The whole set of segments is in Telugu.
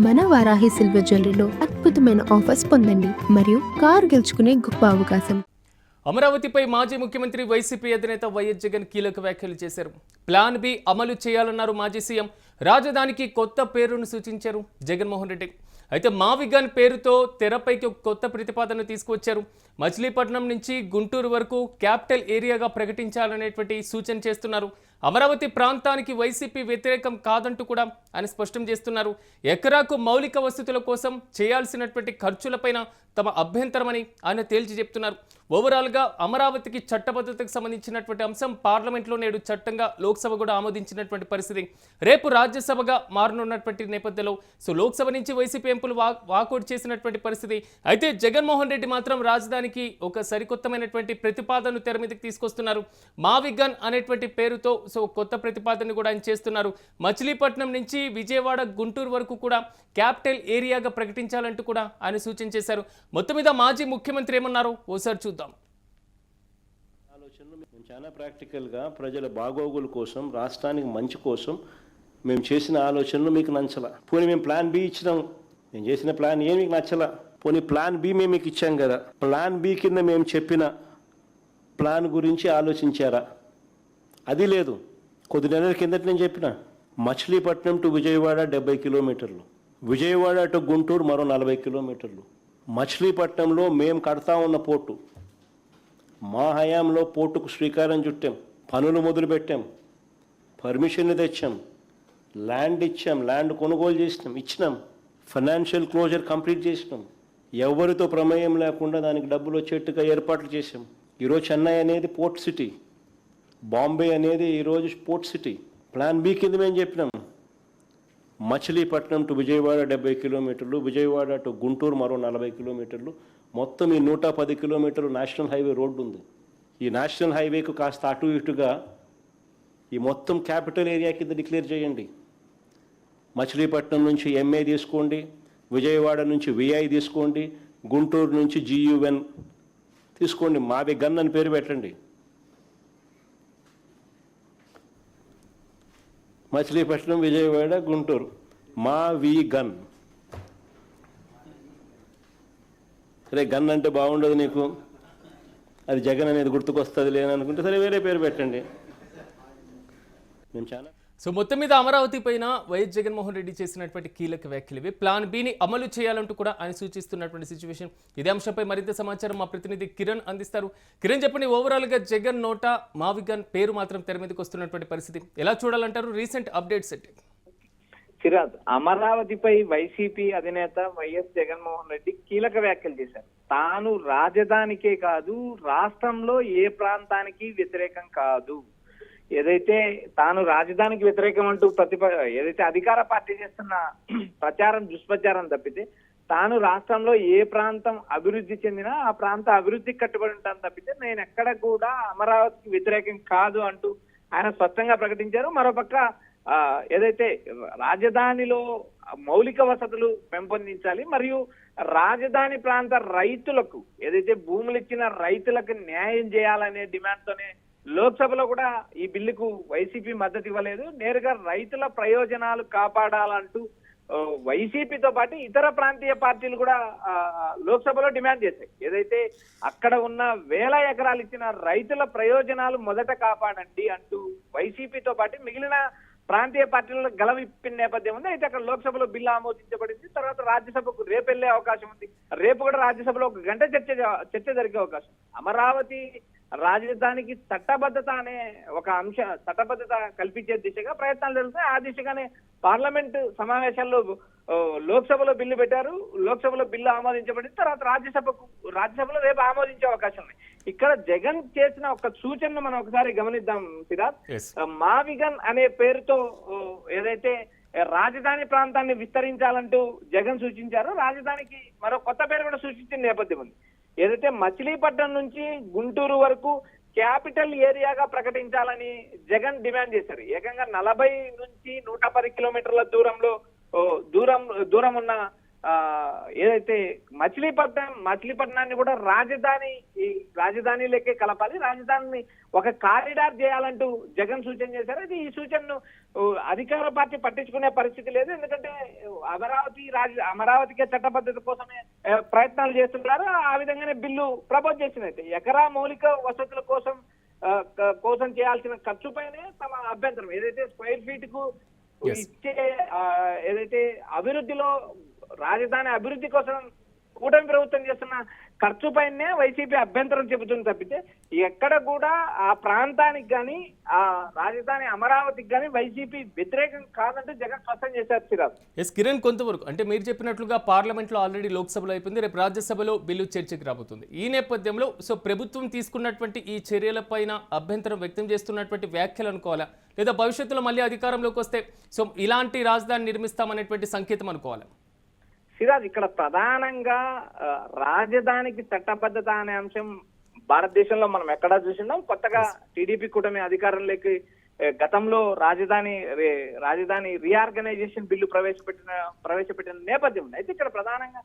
మన వారాహి సిల్వర్ జ్యువెలరీలో అద్భుతమైన ఆఫర్స్ పొందండి మరియు కారు గెలుచుకునే గొప్ప అవకాశం. అమరావతిపై మాజీ ముఖ్యమంత్రి వైసీపీ అధినేత వైఎస్ జగన్ కీలక వ్యాఖ్యలు చేశారు. ప్లాన్ బి అమలు చేయాలన్నారు మాజీ సీఎం. రాజధానికి కొత్త పేరును సూచించారు జగన్మోహన్ రెడ్డి. అయితే మావిగన్ పేరుతో తెరపైకి ఒక కొత్త ప్రతిపాదన తీసుకువచ్చారు. మచిలీపట్నం నుంచి గుంటూరు వరకు క్యాపిటల్ ఏరియాగా ప్రకటించాలనేటువంటి సూచన చేస్తున్నారు. అమరావతి ప్రాంతానికి వైసీపీ వ్యతిరేకం కాదంటూ కూడా ఆయన స్పష్టం చేస్తున్నారు. ఎకరాకు మౌలిక వసతుల కోసం చేయాల్సినటువంటి ఖర్చులపైన తమ అభ్యంతరమని ఆయన తేల్చి చెప్తున్నారు. ఓవరాల్గా అమరావతికి చట్టబద్ధతకు సంబంధించినటువంటి అంశం పార్లమెంట్లో నేడు చట్టంగా లోక్సభ కూడా ఆమోదించినటువంటి పరిస్థితి. రేపు రాజ్యసభగా మారనున్నటువంటి నేపథ్యంలో లోక్సభ నుంచి వైసీపీ ఎంపీలు వాకౌట్ చేసినటువంటి పరిస్థితి. అయితే జగన్మోహన్ రెడ్డి మాత్రం రాజధానికి ఒక సరికొత్తమైనటువంటి ప్రతిపాదనను తెర మీదకి తీసుకొస్తున్నారు. మావిగన్ అనేటువంటి పేరుతో కొత్త ప్రతిపాదన కూడా ఆయన చేస్తున్నారు. మచిలీపట్నం నుంచి విజయవాడ గుంటూరు వరకు కూడా క్యాపిటల్ ఏరియాగా ప్రకటించాలంటూ కూడా ఆయన సూచన చేశారు. మొత్తం మీద మాజీ ముఖ్యమంత్రి ఏమన్నారో ఓసారి చూద్దాం. ఆలోచనలు మేము చాలా ప్రాక్టికల్గా ప్రజల బాగోగుల కోసం, రాష్ట్రానికి మంచి కోసం మేము చేసిన ఆలోచనలు మీకు నచ్చలా. పోనీ మేము ప్లాన్ బి ఇచ్చినాం, మేము చేసిన ప్లాన్ ఏ మీకు నచ్చలా. పోనీ ప్లాన్ బి మేము మీకు ఇచ్చాం కదా, ప్లాన్ బి కింద మేము చెప్పిన ప్లాన్ గురించి ఆలోచించారా? అది లేదు. కొద్ది నెలల కిందట నేను చెప్పిన మచిలీపట్నం టు విజయవాడ 70 కిలోమీటర్లు, విజయవాడ టు గుంటూరు మరో 40 కిలోమీటర్లు. మచిలీపట్నంలో మేము కడతా ఉన్న పోర్టు, మా హయాంలో పోర్టుకు శ్రీకారం చుట్టాం, పనులు మొదలుపెట్టాం, పర్మిషన్లు తెచ్చాం, ల్యాండ్ ఇచ్చాం, ల్యాండ్ కొనుగోలు ఇచ్చినాం, ఫైనాన్షియల్ క్లోజర్ కంప్లీట్ చేసినాం. ఎవరితో ప్రమేయం లేకుండా దానికి డబ్బులు వచ్చేట్టుగా ఏర్పాట్లు చేసాం. ఈరోజు చెన్నై అనేది పోర్ట్ సిటీ, బాంబే అనేది ఈరోజు పోర్ట్ సిటీ. ప్లాన్ బి కింద మేము చెప్పినాం మచిలీపట్నం టు విజయవాడ 70 కిలోమీటర్లు, విజయవాడ టు గుంటూరు మరో 40 కిలోమీటర్లు. మొత్తం ఈ 110 కిలోమీటర్లు నేషనల్ హైవే రోడ్డు ఉంది. ఈ నేషనల్ హైవేకు కాస్త అటు ఇటుగా ఈ మొత్తం క్యాపిటల్ ఏరియా కింద డిక్లేర్ చేయండి. మచిలీపట్నం నుంచి ఎంఏ తీసుకోండి, విజయవాడ నుంచి విఐ తీసుకోండి, గుంటూరు నుంచి జియుఎన్ తీసుకోండి, మావిగన్ అని పేరు పెట్టండి. మచిలీపట్నం, విజయవాడ, గుంటూరు, మావిగన్. సరే, గన్ అంటే బాగుండదు నీకు, అది జగన్ అనేది గుర్తుకొస్తుంది లేననుకుంటే సరే వేరే పేరు పెట్టండి. మేము చాలా మొత్తం మీద అమరావతి పైన వైఎస్ జగన్మోహన్ రెడ్డి చేసినటువంటి కీలక వ్యాఖ్యలు ఇవి. ప్లాన్ బిని అమలు చేయాలంటూ కూడా ఆయన సూచిస్తున్నటువంటి సిచ్యువేషన్. ఇదే అంశంపై మరింత సమాచారం మా ప్రతినిధి కిరణ్ అందిస్తారు. కిరణ్, చెప్పండి, ఓవరాల్గా జగన్ నోట మావిగన్ పేరు మాత్రం తెర మీదకి వస్తున్నటువంటి పరిస్థితి ఎలా చూడాలంటారు? రీసెంట్ అప్డేట్స్ ఏంటి? సిరాజ్, అమరావతిపై వైసీపీ అధినేత వైఎస్ జగన్మోహన్ రెడ్డి కీలక వ్యాఖ్యలు చేశారు. తాను రాజధానికే కాదు, రాష్ట్రంలో ఏ ప్రాంతానికి వ్యతిరేకం కాదు. ఏదైతే తాను రాజధానికి వ్యతిరేకం అంటూ ఏదైతే అధికార పార్టీ చేస్తున్న ప్రచారం దుష్ప్రచారం తప్పితే, తాను రాష్ట్రంలో ఏ ప్రాంతం అభివృద్ధి చెందినా ఆ ప్రాంత అభివృద్ధికి కట్టుబడి ఉంటాను తప్పితే నేను ఎక్కడ కూడా అమరావతికి వ్యతిరేకం కాదు అంటూ ఆయన స్పష్టంగా ప్రకటించారు. మరోపక్క ఏదైతే రాజధానిలో మౌలిక వసతులు పెంపొందించాలి, మరియు రాజధాని ప్రాంత రైతులకు ఏదైతే భూములు ఇచ్చిన రైతులకు న్యాయం చేయాలనే డిమాండ్తోనే లోక్సభలో కూడా ఈ బిల్లుకు వైసీపీ మద్దతు ఇవ్వలేదు. నేరుగా రైతుల ప్రయోజనాలు కాపాడాలంటూ వైసీపీతో పాటు ఇతర ప్రాంతీయ పార్టీలు కూడా లోక్సభలో డిమాండ్ చేశాయి. ఏదైతే అక్కడ ఉన్న 1000 ఎకరాలు ఇచ్చిన రైతుల ప్రయోజనాలు మొదట కాపాడండి అంటూ వైసీపీతో పాటు మిగిలిన ప్రాంతీయ పార్టీలలో గలవిప్పిన నేపథ్యం ఉంది. అయితే అక్కడ లోక్సభలో బిల్లు ఆమోదించబడింది. తర్వాత రాజ్యసభకు రేపు వెళ్లే అవకాశం ఉంది. రేపు కూడా రాజ్యసభలో 1 గంట చర్చ జరిగే అవకాశం. అమరావతి రాజధానికి చట్టబద్ధత అనే ఒక చట్టబద్ధత కల్పించే దిశగా ప్రయత్నాలు జరుగుతాయి. ఆ దిశగానే పార్లమెంటు సమావేశాల్లో లోక్సభలో బిల్లు పెట్టారు. లోక్సభలో బిల్లు ఆమోదించబడింది. తర్వాత రాజ్యసభలో రేపు ఆమోదించే అవకాశం ఉంది. ఇక్కడ జగన్ చేసిన ఒక సూచనను మనం ఒకసారి గమనిద్దాం సిద్ధార్థ్. మావిగన్ అనే పేరుతో ఏదైతే రాజధాని ప్రాంతాన్ని విస్తరించాలంటూ జగన్ సూచించారో, రాజధానికి మరో కొత్త పేరు కూడా సూచించిన నేపథ్యం ఉంది. ఏదైతే మచిలీపట్నం నుంచి గుంటూరు వరకు క్యాపిటల్ ఏరియాగా ప్రకటించాలని జగన్ డిమాండ్ చేశారు. ఏకంగా 40 నుంచి 110 కిలోమీటర్ల దూరం ఉన్న ఏదైతే మచిలీపట్నాన్ని కూడా రాజధానిలోకే కలపాలి, రాజధానిని ఒక కారిడార్ చేయాలంటూ జగన్ సూచన చేశారు. అది ఈ సూచనను అధికార పార్టీ పట్టించుకునే పరిస్థితి లేదు. ఎందుకంటే అమరావతికే చట్టబద్ధత కోసమే ప్రయత్నాలు చేస్తున్నారు. ఆ విధంగానే బిల్లు ప్రపోజ్ చేసినట్టు ఎకరా మౌలిక వసతుల కోసం చేయాల్సిన ఖర్చుపైనే తమ అభ్యంతరం, ఏదైతే స్క్వేర్ ఫీట్ కు ఇచ్చే ఏదైతే అభివృద్ధిలో రాజధాని అభివృద్ధి కోసం కూటమి ప్రభుత్వం చేస్తున్న ఖర్చుపైనే వైసీపీ అభ్యంతరం చెబుతుంది తప్పితే ఎక్కడ కూడా ఆ ప్రాంతానికి కానీ ఆ రాజధాని అమరావతికి కానీ వైసీపీ వ్యతిరేకం కాదంటూ జగన్ స్పష్టం చేశారు. సిరాజ్ ఎస్ కిరణ్, కొంతవరకు అంటే మీరు చెప్పినట్లుగా పార్లమెంట్లో ఆల్రెడీ లోక్సభలో అయిపోయింది, రేపు రాజ్యసభలో బిల్లు చర్చకి రాబోతుంది. ఈ నేపథ్యంలో ప్రభుత్వం తీసుకున్నటువంటి ఈ చర్యలపైన అభ్యంతరం వ్యక్తం చేస్తున్నటువంటి వ్యాఖ్యలు అనుకోవాలా, లేదా భవిష్యత్తులో మళ్ళీ అధికారంలోకి వస్తే ఇలాంటి రాజధాని నిర్మిస్తామనేటువంటి సంకేతం అనుకోవాలా? సిరాజ్, ఇక్కడ ప్రధానంగా రాజధానికి చట్టబద్ధత అనే అంశం భారతదేశంలో మనం ఎక్కడా చూసినాం. కొత్తగా టీడీపీ కూటమి అధికారంలోకి గతంలో రాజధాని రీఆర్గనైజేషన్ బిల్లు ప్రవేశపెట్టిన నేపథ్యం. అయితే ఇక్కడ ప్రధానంగా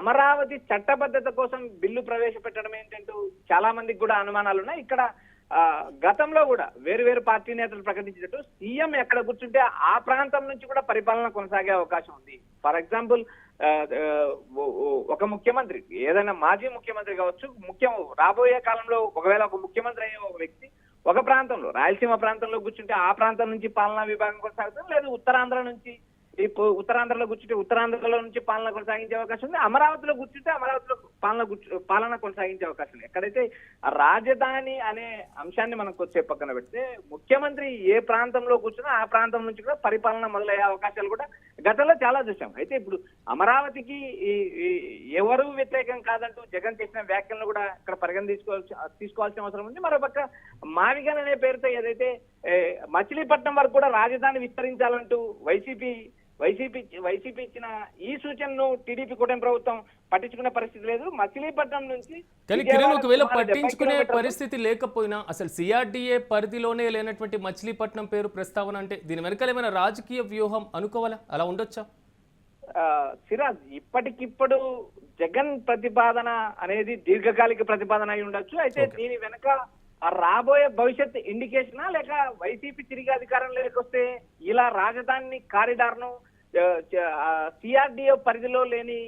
అమరావతి చట్టబద్ధత కోసం బిల్లు ప్రవేశపెట్టడం ఏంటంటూ చాలా మందికి కూడా అనుమానాలు ఉన్నాయి. ఇక్కడ గతంలో కూడా వేరు పార్టీ నేతలు ప్రకటించినట్టు సీఎం ఎక్కడ కూర్చుంటే ఆ ప్రాంతం నుంచి కూడా పరిపాలన కొనసాగే అవకాశం ఉంది. ఫర్ ఎగ్జాంపుల్ ఒక ముఖ్యమంత్రి, ఏదైనా మాజీ ముఖ్యమంత్రి కావచ్చు, రాబోయే కాలంలో ఒకవేళ ఒక ముఖ్యమంత్రి అయ్యే ఒక వ్యక్తి ఒక ప్రాంతంలో రాయలసీమ ప్రాంతంలో కూర్చుంటే ఆ ప్రాంతం నుంచి పాలనా విభాగం కొనసాగుతుంది, లేదా ఉత్తరాంధ్రలో కూర్చుంటే ఉత్తరాంధ్రలో నుంచి పాలన కొనసాగించే అవకాశం ఉంది, అమరావతిలో కూర్చుంటే అమరావతిలో పాలన కొనసాగించే అవకాశం ఉంది. ఎక్కడైతే రాజధాని అనే అంశాన్ని మనం కొద్దిసేపు పక్కన పెడితే ముఖ్యమంత్రి ఏ ప్రాంతంలో కూర్చున్నా ఆ ప్రాంతం నుంచి కూడా పరిపాలన మొదలయ్యే అవకాశాలు కూడా గతంలో చాలా చూసాం. అయితే ఇప్పుడు అమరావతికి ఎవరు వ్యతిరేకం కాదంటూ జగన్ చేసిన వ్యాఖ్యలను కూడా ఇక్కడ పరిగణ తీసుకోవాల్సిన అవసరం ఉంది. మరోపక్క మావిగన్ అనే పేరుతో ఏదైతే మచిలీపట్నం వరకు కూడా రాజధాని విస్తరించాలంటూ వైసీపీ ఇచ్చిన ఈ సూచనను టీడీపీ కూటమి ప్రభుత్వం పట్టించుకునే పరిస్థితి లేదు. మచిలీపట్నం నుంచి కానీ కిరణ్, ఒకవేళ పట్టించుకునే పరిస్థితి లేకపోయినా అసలు సిఆర్డీఏ పరిధిలోనే లేనటువంటి మచిలీపట్నం పేరు ప్రస్తావన అంటే దీని వెనకాల ఏమైనా రాజకీయ వ్యూహం అనుకోవాలా? అలా ఉండొచ్చా? సిరాజ్, ఇప్పటికిప్పుడు జగన్ ప్రతిపాదన అనేది దీర్ఘకాలిక ప్రతిపాదన అయి ఉండొచ్చు. అయితే దీని వెనక రాబోయే భవిష్యత్ ఇండికేషనా, లేక వైసీపీ తిరిగి అధికారంలోకి వస్తే ఇలా రాజధాని కారిడార్ ను సిఆర్డీఏ పరిధిలో లేని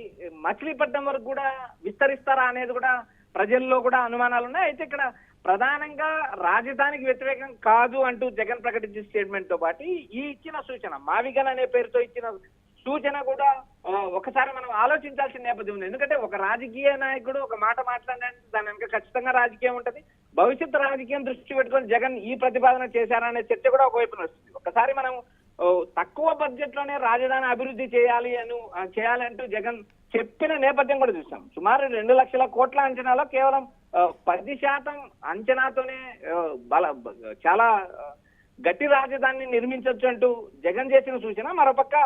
మచిలీపట్నం వరకు కూడా విస్తరిస్తారా అనేది కూడా ప్రజల్లో కూడా అనుమానాలు ఉన్నాయి. అయితే ఇక్కడ ప్రధానంగా రాజధానికి వ్యతిరేకం కాదు అంటూ జగన్ ప్రకటించిన స్టేట్మెంట్ తో పాటు ఈ ఇచ్చిన సూచన మావిగన్ అనే పేరుతో ఇచ్చిన సూచన కూడా ఒకసారి మనం ఆలోచించాల్సిన నేపథ్యం ఉంది. ఎందుకంటే ఒక రాజకీయ నాయకుడు ఒక మాట మాట్లాడాలంటే దాని వెనక ఖచ్చితంగా రాజకీయం ఉంటది. భవిష్యత్తు రాజకీయం దృష్టి పెట్టుకొని జగన్ ఈ ప్రతిపాదన చేశారనే చర్చ కూడా ఒకవైపున వస్తుంది. ఒకసారి మనం తక్కువ బడ్జెట్ లోనే రాజధాని అభివృద్ధి చేయాలంటూ జగన్ చెప్పిన నేపథ్యం కూడా చూసాం. సుమారు 2 లక్షల కోట్ల అంచనాలో కేవలం 10% అంచనాతోనే చాలా గట్టి రాజధానిని నిర్మించవచ్చు అంటూ జగన్ చేసిన సూచన. మరోపక్క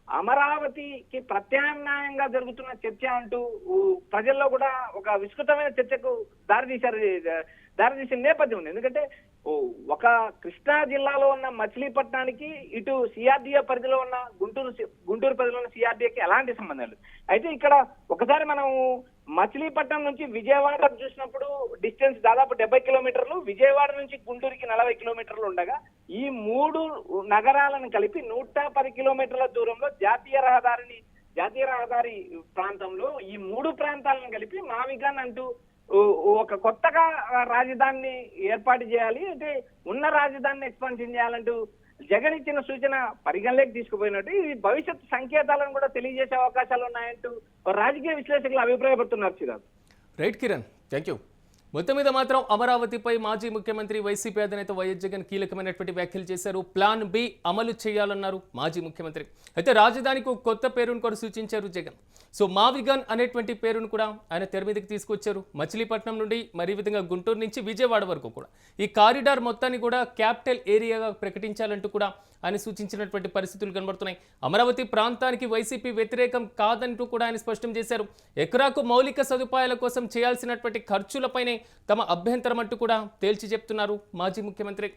అమరావతికి ప్రత్యామ్నాయంగా జరుగుతున్న చర్చ అంటూ ప్రజల్లో కూడా ఒక విస్తృతమైన చర్చకు దారితీసిన నేపథ్యం ఉంది. ఎందుకంటే ఒక కృష్ణా జిల్లాలో ఉన్న మచిలీపట్నానికి ఇటు సిఆర్డీఏ పరిధిలో ఉన్న గుంటూరు పరిధిలో ఉన్న సిఆర్డీఏకి ఎలాంటి సంబంధాలు. అయితే ఇక్కడ ఒకసారి మనం మచిలీపట్నం నుంచి విజయవాడ చూసినప్పుడు డిస్టెన్స్ దాదాపు 70 కిలోమీటర్లు, విజయవాడ నుంచి గుంటూరుకి 40 కిలోమీటర్లు ఉండగా ఈ 3 నగరాలను కలిపి 110 కిలోమీటర్ల దూరంలో జాతీయ రహదారి ప్రాంతంలో ఈ 3 ప్రాంతాలను కలిపి మావిగన్ అంటూ ఒక కొత్తగా రాజధానిని ఏర్పాటు చేయాలి, అంటే ఉన్న రాజధానిని ఎక్స్పాన్షన్ చేయాలంటూ జగన్ ఇచ్చిన సూచన పరిగణలోకి తీసుకుపోయినట్టు ఈ భవిష్యత్ సంకేతాలను కూడా తెలియజేసే అవకాశాలు ఉన్నాయంటూ రాజకీయ విశ్లేషకులు అభిప్రాయపడుతున్నారు. Chirag. Right Kiran, thank you. మొత్తం మీద మాత్రం అమరావతిపై మాజీ ముఖ్యమంత్రి వైసీపీ అధినేత వైఎస్ జగన్ కీలకమైనటువంటి వ్యాఖ్యలు చేశారు. ప్లాన్ బి అమలు చేయాలన్నారు మాజీ ముఖ్యమంత్రి. అయితే రాజధానికి కొత్త పేరును కూడా సూచించారు జగన్. మావిగన్ అనేటువంటి పేరును కూడా ఆయన తెర మీదకి తీసుకొచ్చారు. మచిలీపట్నం నుండి మరి విధంగా గుంటూరు నుంచి విజయవాడ వరకు కూడా ఈ కారిడార్ మొత్తాన్ని కూడా క్యాపిటల్ ఏరియాగా ప్రకటించాలంటూ కూడా ఆయన సూచించినటువంటి పరిస్థితులు కనబడుతున్నాయి. అమరావతి ప్రాంతానికి వైసీపీ వ్యతిరేకం కాదంటూ కూడా ఆయన స్పష్టం చేశారు. ఎకరాకు మౌలిక సదుపాయాల కోసం చేయాల్సినటువంటి ఖర్చులపైనే తమ అభ్యంతరం అంటూ కూడా తేల్చి చెప్తున్నారు మాజీ ముఖ్యమంత్రి.